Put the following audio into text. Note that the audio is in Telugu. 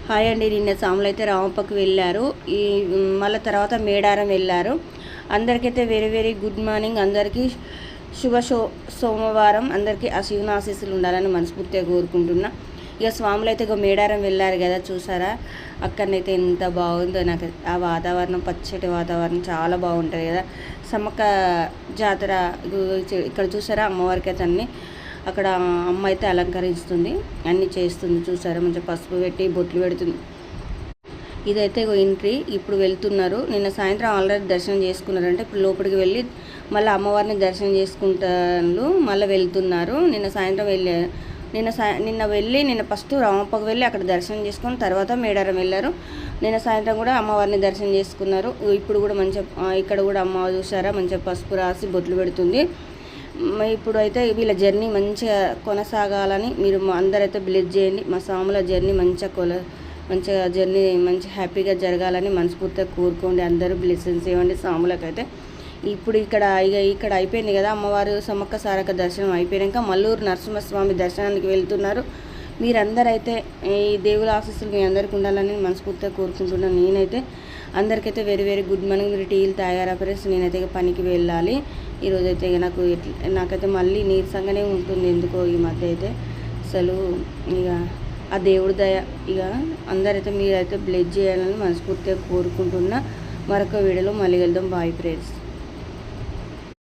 హాయ్ అండి. నిన్న సాములు అయితే రామప్పకు వెళ్ళారు. మళ్ళీ తర్వాత మేడారం వెళ్ళారు. అందరికైతే వెరీ వెరీ గుడ్ మార్నింగ్. అందరికీ సోమవారం. అందరికీ ఆ శివుని ఆశీస్సులు ఉండాలని మనస్ఫూర్తిగా కోరుకుంటున్నా. ఇక స్వాములు అయితే ఇక మేడారం వెళ్ళారు కదా, చూసారా అక్కడనైతే ఎంత బాగుందో. నాకు ఆ వాతావరణం, పచ్చటి వాతావరణం చాలా బాగుంటుంది కదా. సమ్మక్క జాతర ఇక్కడ చూసారా, అమ్మవారికి అయితే అన్నీ అక్కడ అమ్మ అయితే అలంకరిస్తుంది, అన్నీ చేస్తుంది. చూసారా, మంచిగా పసుపు పెట్టి బొట్లు పెడుతుంది. ఇదైతే ఎంట్రీ. ఇప్పుడు వెళ్తున్నారు. నిన్న సాయంత్రం ఆల్రెడీ దర్శనం చేసుకున్నారంటే ఇప్పుడు లోపలికి వెళ్ళి మళ్ళీ అమ్మవారిని దర్శనం చేసుకుంటారు, మళ్ళీ వెళ్తున్నారు. నిన్న సాయంత్రం నిన్న ఫస్ట్ రామప్పకు వెళ్ళి అక్కడ దర్శనం చేసుకొని తర్వాత మేడారం వెళ్ళారు. నిన్న సాయంత్రం కూడా అమ్మవారిని దర్శనం చేసుకున్నారు. ఇప్పుడు కూడా మంచిగా ఇక్కడ కూడా అమ్మ చూసారా, మంచిగా పసుపు రాసి బొట్లు పెడుతుంది. ఇప్పుడు అయితే వీళ్ళ జర్నీ మంచిగా కొనసాగాలని మీరు అందరైతే బ్లెస్ చేయండి. మా సాముల జర్నీ మంచిగా జర్నీ మంచి హ్యాపీగా జరగాలని మనస్ఫూర్తిగా కోరుకోండి. అందరూ బ్లెస్సింగ్స్ ఇవ్వండి సాములకైతే. ఇప్పుడు ఇక్కడ అయిపోయింది కదా, అమ్మవారు సమ్మక్క సారక్క దర్శనం అయిపోయాక మల్లూరు నరసింహస్వామి దర్శనానికి వెళ్తున్నారు. మీరందరైతే ఈ దేవుల ఆశీస్సులు మీ అందరికీ ఉండాలని మనస్ఫూర్తిగా కోరుకుంటున్నాను. నేనైతే అందరికైతే వెరీ వెరీ గుడ్ మార్నింగ్. మీరు టీలు తాగారా ఫ్రెండ్స్? నేనైతే పనికి వెళ్ళాలి ఈరోజైతే. నాకైతే మళ్ళీ నీరసంగానే ఉంటుంది ఎందుకో ఈ మధ్య అయితే. అసలు ఇక ఆ దేవుడి దయ. ఇక అందరైతే మీరైతే బ్లెస్ చేయాలని మనస్ఫూర్తిగా కోరుకుంటున్నా. మరొక వీడియోలో మళ్ళీ వెళ్దాం. Bye friends.